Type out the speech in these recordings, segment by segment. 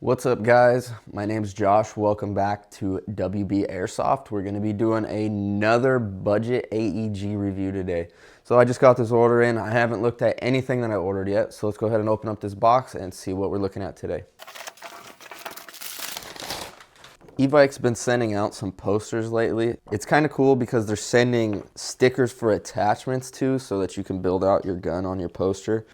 What's up, guys? My name's Josh. Welcome back to WB Airsoft. We're going to be doing another budget AEG review today. So I just got this order in. I haven't looked at anything that I ordered yet. So let's go ahead and open up this box and see what we're looking at today. E-Bike's been sending out some posters lately. It's kind of cool because they're sending stickers for attachments too, so that you can build out your gun on your poster.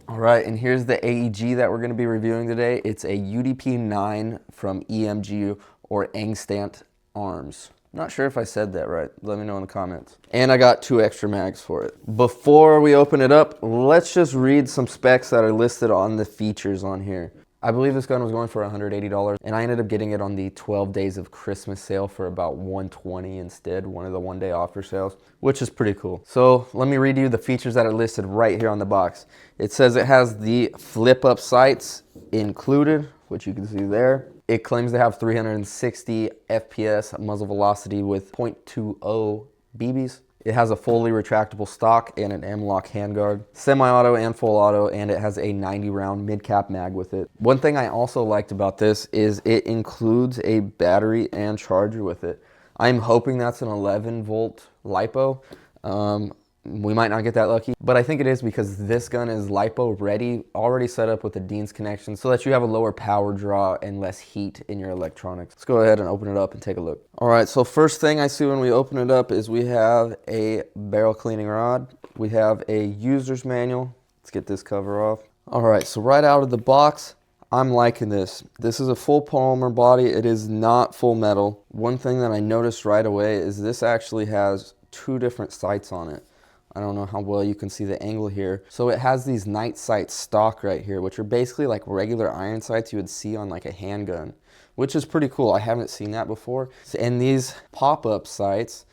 All right, and here's the AEG that we're going to be reviewing today. It's a UDP-9 from EMG or Angstadt Arms. Not sure if I said that right. Let me know in the comments. And I got 2 extra mags for it. Before we open it up, let's just read some specs that are listed on the features on here. I believe this gun was going for $180, and I ended up getting it on the 12 days of Christmas sale for about $120 instead, one of the one-day offer sales, which is pretty cool. So let me read you the features that are listed right here on the box. It says it has the flip-up sights included, which you can see there. It claims to have 360 FPS muzzle velocity with .20 BBs. It has a fully retractable stock and an M-lock handguard, semi-auto and full auto, and it has a 90-round mid-cap mag with it. One thing I also liked about this is it includes a battery and charger with it. I'm hoping that's an 11-volt LiPo. We might not get that lucky, but I think it is because this gun is LiPo ready, already set up with the Dean's connection so that you have a lower power draw and less heat in your electronics. Let's go ahead and open it up and take a look. All right, so first thing I see when we open it up is we have a barrel cleaning rod. We have a user's manual. Let's get this cover off. All right, so right out of the box, I'm liking this. This is a full polymer body. It is not full metal. One thing that I noticed right away is this actually has 2 different sights on it. I don't know how well you can see the angle here. So it has these night sight stock right here, which are basically like regular iron sights you would see on like a handgun, which is pretty cool. I haven't seen that before. And these pop-up sights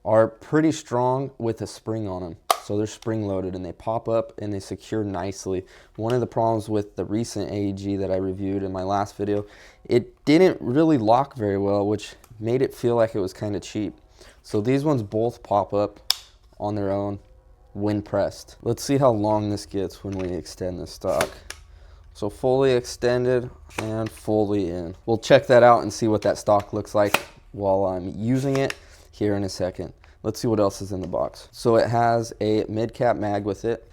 are pretty strong with a spring on them. So they're spring loaded and they pop up and they secure nicely. One of the problems with the recent AEG that I reviewed in my last video, it didn't really lock very well, which made it feel like it was kind of cheap. So these ones both pop up on their own when pressed. Let's see how long this gets when we extend the stock. So fully extended and fully in. We'll check that out and see what that stock looks like while I'm using it here in a second. Let's see what else is in the box. So it has a mid-cap mag with it.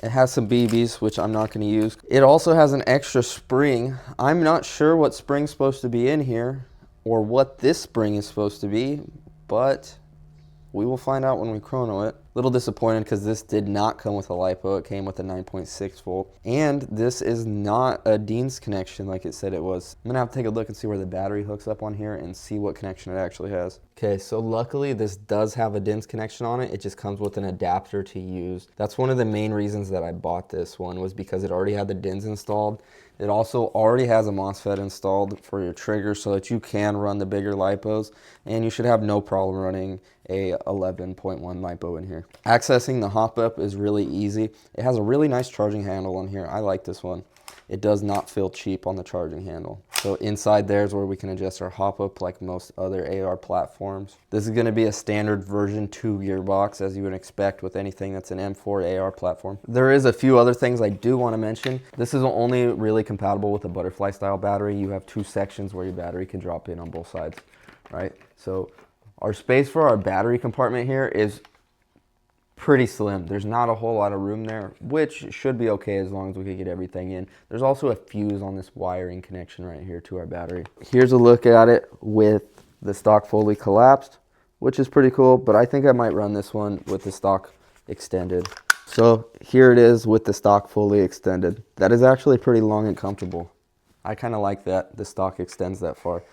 It has some BBs, which I'm not going to use. It also has an extra spring. I'm not sure what spring's supposed to be in here or what this spring is supposed to be, but we will find out when we chrono it. A little disappointed because this did not come with a LiPo. It came with a 9.6 volt. And this is not a Dean's connection like it said it was. I'm gonna have to take a look and see where the battery hooks up on here and see what connection it actually has. Okay, so luckily this does have a Dean's connection on it. It just comes with an adapter to use. That's one of the main reasons that I bought this one, was because it already had the Dean's installed. It also already has a MOSFET installed for your trigger so that you can run the bigger LiPos, and you should have no problem running a 11.1 LiPo in here. Accessing the hop-up is really easy. It has a really nice charging handle on here. I like this one. It does not feel cheap on the charging handle. So inside there is where we can adjust our hop-up like most other AR platforms. This is going to be a standard version 2 gearbox, as you would expect with anything that's an M4 AR platform. There is a few other things I do want to mention. This is only really compatible with a butterfly style battery. You have 2 sections where your battery can drop in on both sides, right? So our space for our battery compartment here is pretty slim. There's not a whole lot of room there, which should be okay as long as we can get everything in. There's also a fuse on this wiring connection right here to our battery. Here's a look at it with the stock fully collapsed, which is pretty cool, but I think I might run this one with the stock extended. So here it is with the stock fully extended. That is actually pretty long and comfortable. I kind of like that the stock extends that far.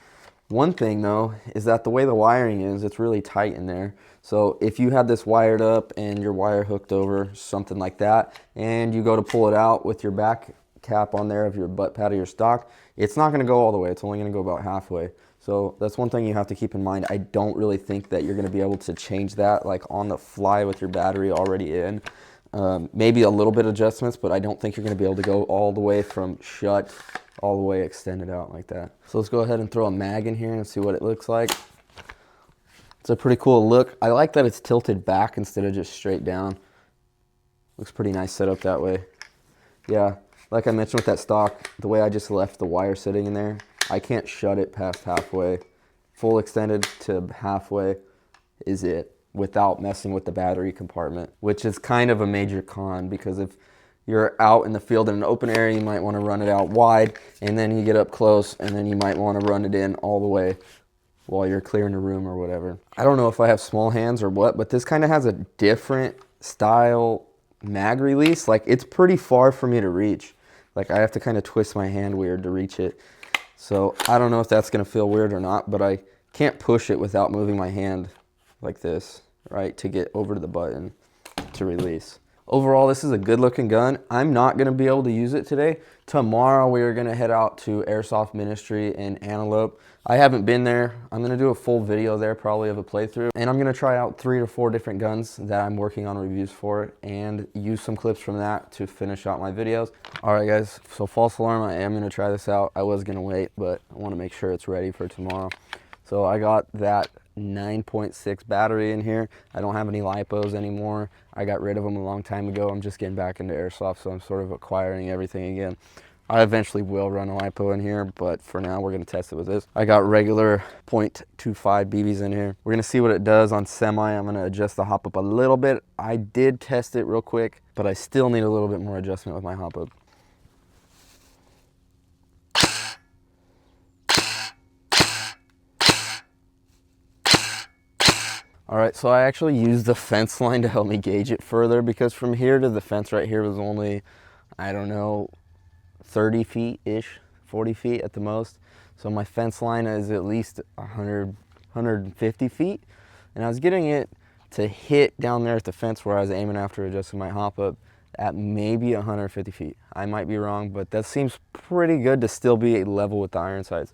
One thing though is that the way the wiring is, it's really tight in there. So if you had this wired up and your wire hooked over something like that, and you go to pull it out with your back cap on there of your butt pad of your stock, it's not going to go all the way. It's only going to go about halfway. So that's one thing you have to keep in mind. I don't really think that you're going to be able to change that like on the fly with your battery already in. Maybe a little bit of adjustments, but I don't think you're going to be able to go all the way from shut all the way extended out like that. So let's go ahead and throw a mag in here and see what it looks like. It's a pretty cool look. I like that it's tilted back instead of just straight down. Looks pretty nice set up that way. Yeah, like I mentioned with that stock, the way I just left the wire sitting in there, I can't shut it past halfway. Full extended to halfway is it without messing with the battery compartment, which is kind of a major con, because if you're out in the field in an open area, you might want to run it out wide, and then you get up close, and then you might want to run it in all the way while you're clearing the room or whatever. I don't know if I have small hands or what, but this kind of has a different style mag release. Like, it's pretty far for me to reach. Like, I have to kind of twist my hand weird to reach it. So I don't know if that's gonna feel weird or not, but I can't push it without moving my hand like this, right, to get over to the button to release. Overall, this is a good looking gun. I'm not gonna be able to use it today. Tomorrow we are gonna head out to Airsoft Ministry in Antelope. I haven't been there. I'm gonna do a full video there probably of a playthrough, and I'm gonna try out 3 to 4 different guns that I'm working on reviews for and use some clips from that to finish out my videos. All right guys, so false alarm, I am gonna try this out. I was gonna wait, but I wanna make sure it's ready for tomorrow. So I got that 9.6 battery in here. I don't have any lipos anymore. I got rid of them a long time ago. I'm just getting back into airsoft, so I'm sort of acquiring everything again. I eventually will run a lipo in here, but for now we're gonna test it with this. I got regular .25 BBs in here. We're gonna see what it does on semi. I'm gonna adjust the hop up a little bit. I did test it real quick, but I still need a little bit more adjustment with my hop up. All right, so I actually used the fence line to help me gauge it further, because from here to the fence right here was only, I don't know, 30 feet-ish, 40 feet at the most. So my fence line is at least 100, 150 feet. And I was getting it to hit down there at the fence where I was aiming after adjusting my hop up at maybe 150 feet. I might be wrong, but that seems pretty good to still be level with the iron sights.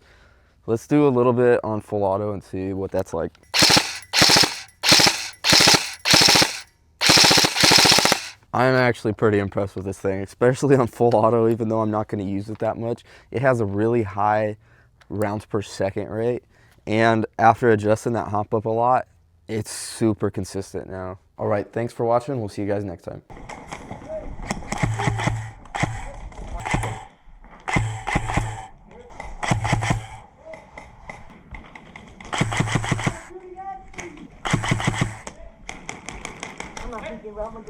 Let's do a little bit on full auto and see what that's like. I'm actually pretty impressed with this thing, especially on full auto, even though I'm not going to use it that much. It has a really high rounds per second rate, and after adjusting that hop up a lot, it's super consistent now. All right, thanks for watching. We'll see you guys next time. I'm not thinking about my